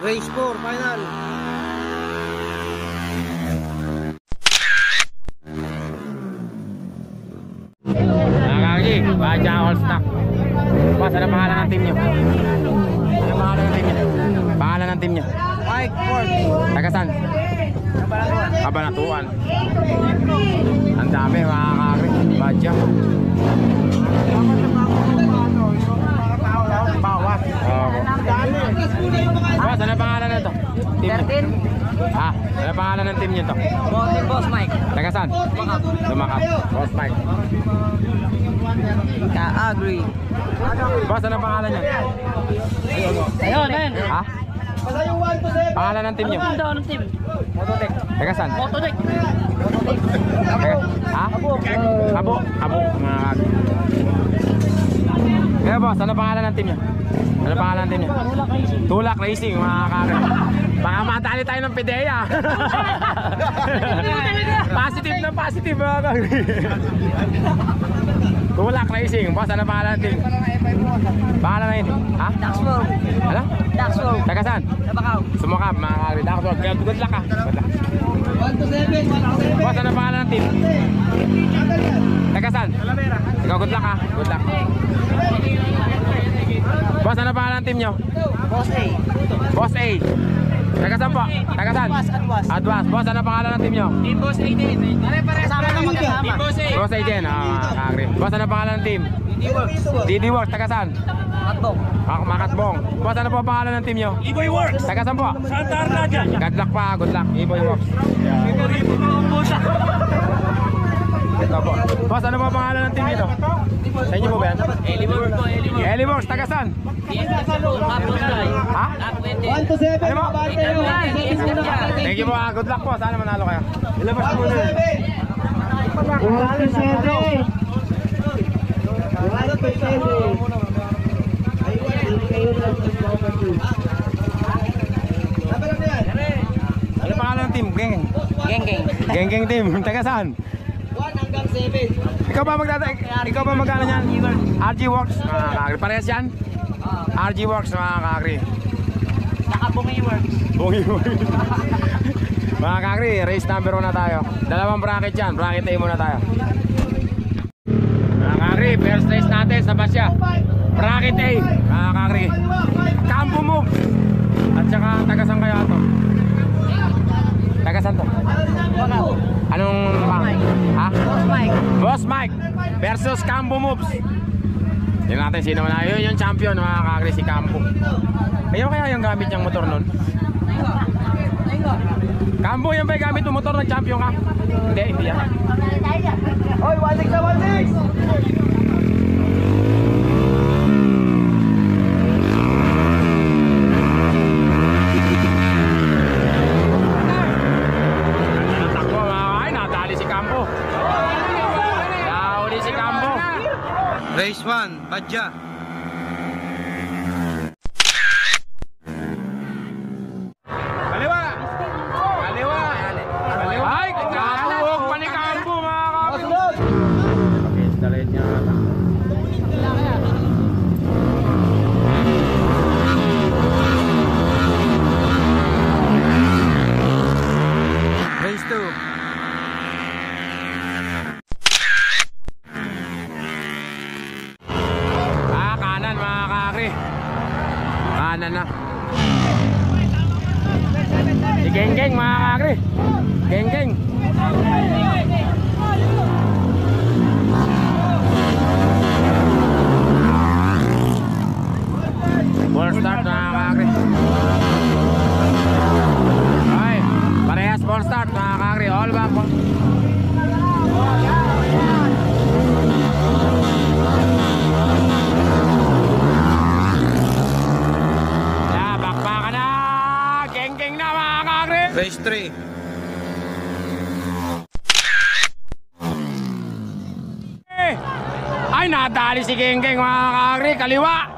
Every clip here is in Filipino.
Race 4, final. Nakakagi, Badya all stock. Boss, ano pangalan ng team nyo? Ano pangalan ng team nyo? Pangalan ng team nyo? Mike Ford. Tagasan? Kabanatuan. Ang dami mga kakri. Badya. Bawas. Boss, ano pangalan na ito? 13. Ano pangalan ng team nyo to? Boss Mike. Tagasan? Lumakap. Boss Mike. Ka-agree. Boss, ano pangalan nyo? Ayun, men. Pangalan ng team nyo? Ano daw ng team? Mototech. Tagasan? Mototech. Abo. Mga kakri. Kaya boss, ano pangalan ng team nyo? Ano pangalan ng team nyo? Tulak Racing, mga kakri. Baka matali tayo ng PDEA. Positive na positive, mga kakri. Tulak Racing, boss, ano pangalan ng team? Pangalan na yun? Daxworld. Ano? Daxworld. Tagasan? Nabakaw. Sumakap, mga kakri. Daxworld, kaya good luck ka. Good luck. 1-7. Boss, ano pangalan ng team? Tagasan? Ikaw, good luck ha. Good luck. Boss, ano pangalan ng team nyo? Boss A. Boss A. Tagasan po? Tagasan? Adwas. Boss, ano pangalan ng team nyo? Team Boss A din. Kasama na magkasama. Team Boss A. Boss A din. Kakri. Boss, ano pangalan ng team? DD Works. Tagasan? Makatbong. Makatbong. Boss, ano po pangalan ng team nyo? Iboy Works. Tagasan po? Santa Arnadia. Good luck pa. Good luck. Iboy Works. Ibo mga pusa. Ito po. Boss, ano po pangalan ng team dito? Sa inyo po ba yan? Eliworks po, Eliworks. Eliworks. Tagasan? Ha? 1-7. Ano mo? Thank you po. Good luck po. Sana manalo kayo. Ilabas mo muna. 1-7. Ano pangalan ng team? Geng. Geng team. Taga saan? 1 hanggang 7. Ikaw ba magkano yan? RG Works. Mga kakri. Parehas yan? RG Works, mga kakri. Saka Bungi Works. Bungi Works. Mga kakri, race number 1 na tayo. Dalawang bracket yan. Bracket A muna tayo. Mga kakri, first race natin sa Basya. Bracket A. Mga kakri. Campo Move. At saka tagasan kaya ito. Tagasan to? Anong bang? Ha? Boss Mike versus Campo Moves. Tingnan natin sino na. Yun yung champion, mga kakri, si Campo. Ayaw kaya yung gamit niyang motor nun? Campo, yan ba yung gamit yung motor ng champion ka? Hindi yan. Hoy, 1-6 na 1-6! Race 1, Badya. Kaliwa! Ay! Kakabuhok pa ni Campo, mga kapit! Okay, dalayin niya ata. Race 2. Kanan na. Si Geng, mga kakri. Geng. Full start, mga kakri. Ay, parehas full start, mga kakri. All back po. Race 3. Ay, nadali si Geng, mga kakri. Kaliwa.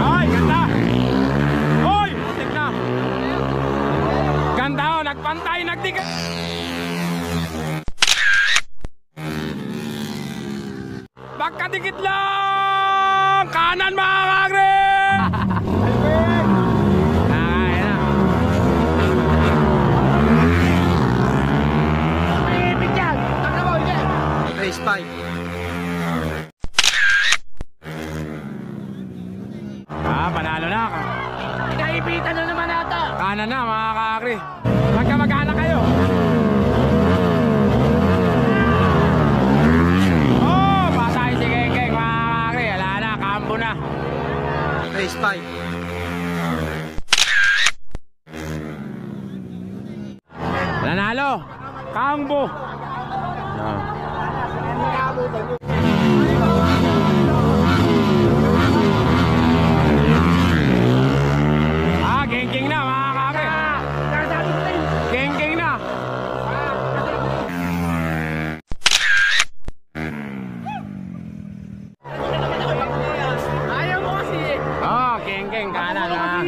Ay, ganda. Oy, putik na. dikit lang! Kanan mga kakri! Ayan na. Ipit yan. Ano mo, hindi. Race 5. Panalo na. Naipitan na naman ata. Kanan na mga kakri. Magkamag-anak kayo. Oh, patay si Geng-Geng mga kakri. Wala na, kambo na. Race 5. Nanalo. Kambo. Geng-geng na mga kakri. Geng-geng na. Ayaw mo kasi. Geng-geng kanan na.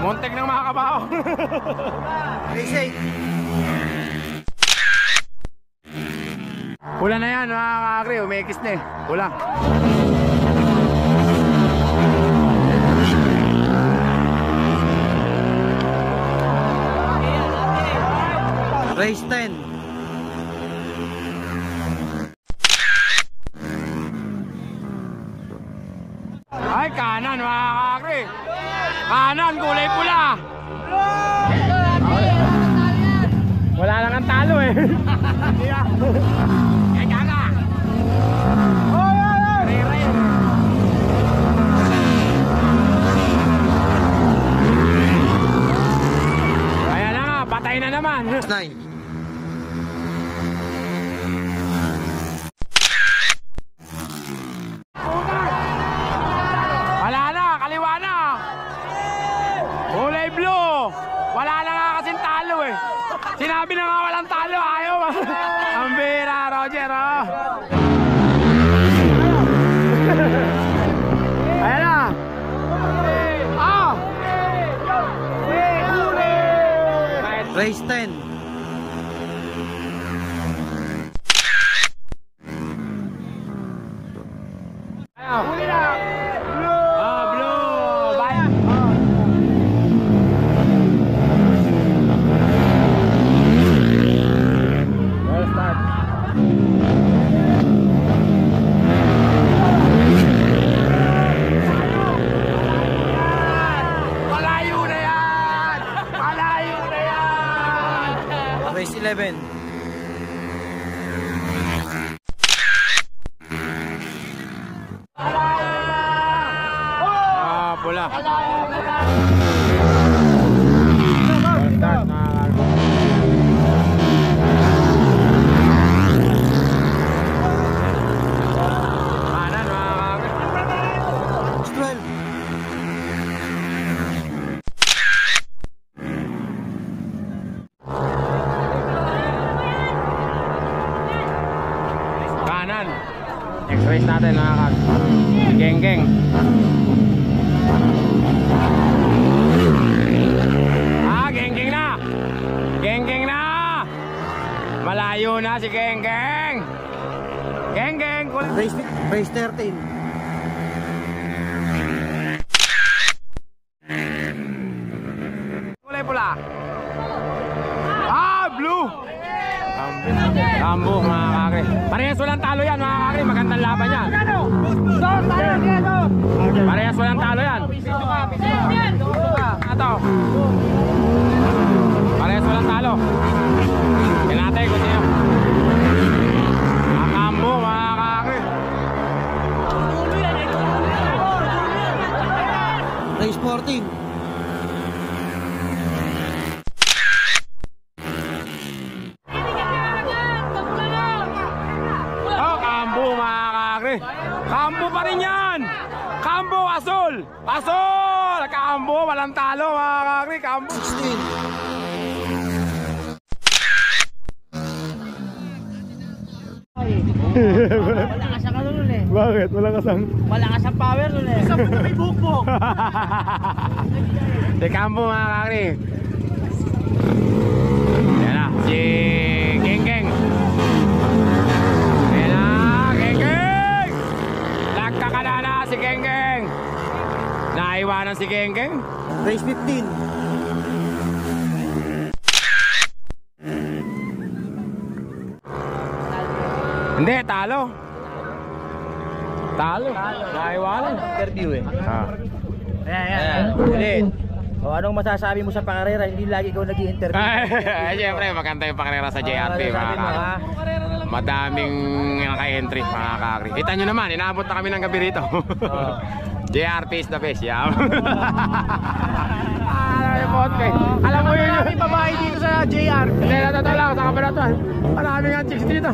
Muntik ng mga kabaho. Race 8. Pula na yan mga kakri. Umekis na eh. Pula. Race 10. Ay, kanan mga kakri. Kanan, kulay pula. Wala lang ang talo eh. Kaya ka. Kaya na nga, patay na naman. 9. Wala na, kaliwa na. Kulay blue. Wala na nga kasing talo eh. Sinabi na nga walang talo, ayaw. Ang bira, Roger, oh. Ayan na. Race 10. Huli na. Blue. Bayan. Well start. Malayo na yan. Malayo na yan. Race 11. Pula. Start na. Kanan mga kakri. 12. Kanan. Next race natin mga kakri. Geng-geng. Geng-geng na. Geng-geng na. Malayo na si Geng-geng. Geng-geng. Race 13. Kulay pula. Blue. Kambo mga kakri. Parehas walang talo yan mga kakri. Magandang laban yan. Parehas walang talo yan. Ito. Parehas walang talo. Kinatay ko siya. Kambo mga kakri. Race 14. Kambo pa rin yan. Kambo, Asol. Asol. Kambo, walang talo mga kakri. Kambo. 16. Malakas ang ano nun eh. Bakit? Malakas ang... Malakas ang power nun eh. Isang puto may bukbok. De Campo mga kakri. Yan na, si Geng-Geng. Yan na, Geng-Geng! Nagkakala na si Geng-Geng. Naiwanan si Geng-Geng. Race 15. Hindi, talo. Talo. Naiwanan. Interview eh. Ah. Ayan. Ulit. O anong masasabi mo sa pangarera? Hindi lagi ikaw nag-i-interview. Ay, siyempre, maganda yung pakarera sa JRP, mga kakri. Madaming naka-entry, mga kakri. Kita nyo naman, inaabot na kami ng gabi rito. JRP is the best, yeah. Alam mo yun yung babae dito sa JR. Hindi, natatawa lang sa kabalatuan. Marami nga chicks dito.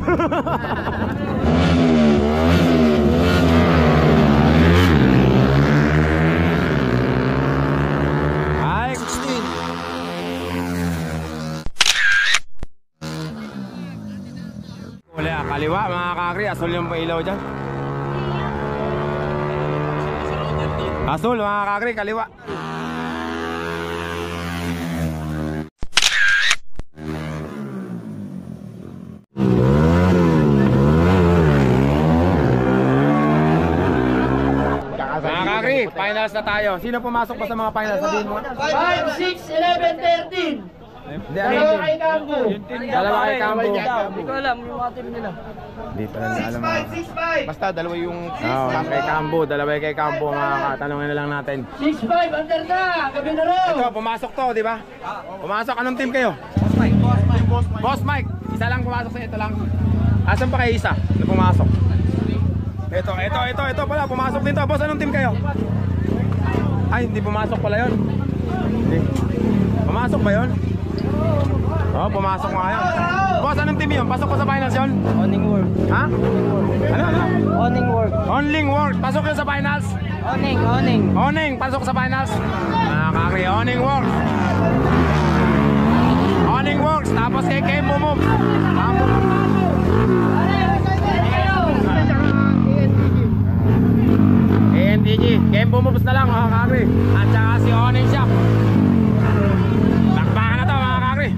Ay, 16. wala, kaliwa mga kakri. Asul yung ilaw dyan. Asul mga kakri, kaliwa. Mga kakri, finals na tayo. Sino pumasok pa sa mga finals? Sabihin mo. 5, 6, 11, 13. Hindi, Dalawa kay Campo. Dalawa kay Campo. Hindi ko alam yung mga team nila. Hindi pa lang alam mo. Basta dalawa yung kay Campo, dalawa kay Campo, mga katanungin na lang natin. 6-5, under na. Gabi na raw. Ito, pumasok to, di ba? Pumasok, anong team kayo? Boss Mike. Isa lang pumasok sa ito lang. Asan pa kayo isa na pumasok? Ito pala, pumasok din to. Boss, anong team kayo? Ay, hindi pumasok pala yun. Hindi. Pumasok ba yun? Oh, pumasok nga yun. Boss, anong team yun? Pasok ko sa finals yun? Owning work. Ha? Ano? Owning work. Only work. Pasok yun sa finals? Owning. Oning, pasok sa finals. Mga kakri, Oning works. Oning works. Tapos kay Kembo Moves. ANTG. Kembo Moves na lang mga kakri. At saka si Oning Shop. Takbakan na to mga kakri.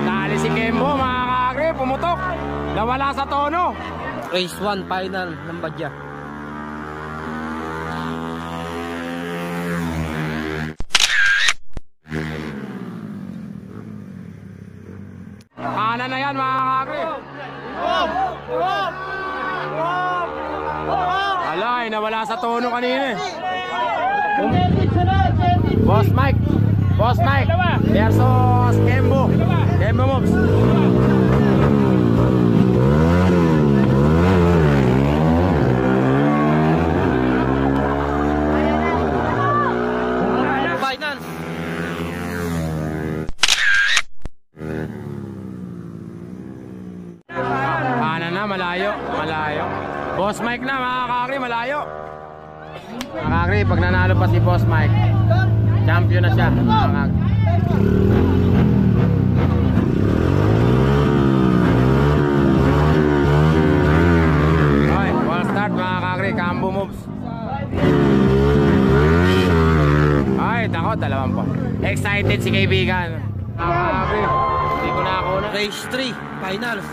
Dali si Kembo mga kakri. Pumutok. Nawala sa tono. Race 1 final ng Badya. Kanan na yan mga kakri. Alay, nawala sa tono kanina eh. Boss Mike versus Kembo Moves. Final. Kanan na, malayo. Boss Mike na mga kakri, malayo. Mga kakri, pag nanalo pa si Boss Mike, champion na siya mga kakri. Okay, ball start mga kakri, Campo Moves. Ay, takot, dalawang po. Excited si kaibigan. Mga kakri, hindi ko na ako na. Race 3 finals.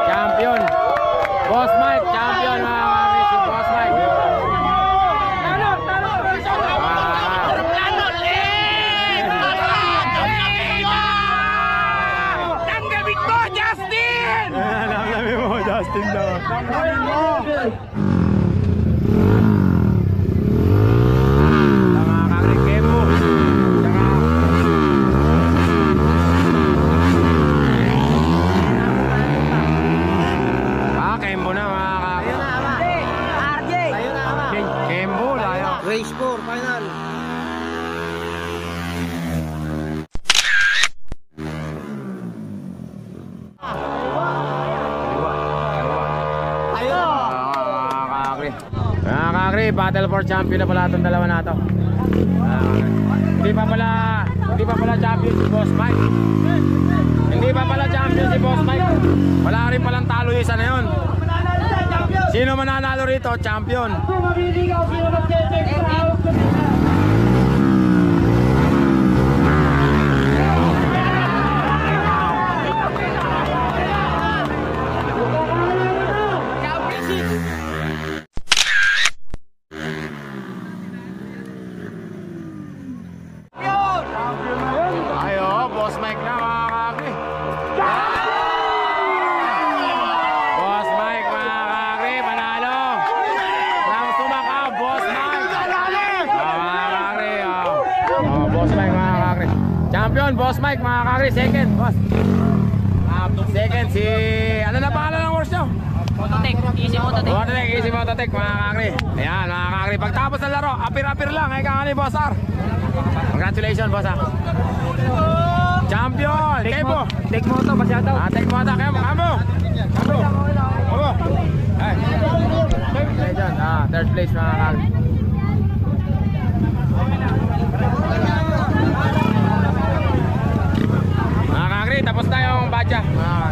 Champion. Boss Mike, champion mga kakri, si Boss Mike. Tanggapin mo, Justin! Tanggapin mo, Justin daw. Tanggapin mo! Mga kakri, Kembo. Kembo na mga kakri. RJ. Kembo, layo. Race 4 final. Mga kakri, battle for champion na pala itong dalawa na to. Hindi pa pala champion si Boss Mike. Hindi pa pala champion si Boss Mike. Wala rin palang talo isa na yun. Sino mananalo rito? Champion. Ayo, Boss Mike na mga kakri. Boss Mike mga kakri, panalo. From Sumaka, Boss Mike. Mga kakri, Boss Mike mga kakri. Champion, Boss Mike mga kakri. Second, boss. Second, si... Ano na pangalan ng horse nyo? Mototech, easy Mototech. Mototech, easy Mototech mga kakri. Ayan mga kakri. Pagtapos ng laro, apir-apir lang. Ay kakali, Boss R. Congratulations, boss. Champion! Kebo! Take moto, masyado. Take moto, Kebo! Kebo! Kebo! Ay! Third place mga kakri. Mga kakri, tapos na yung badya. Mga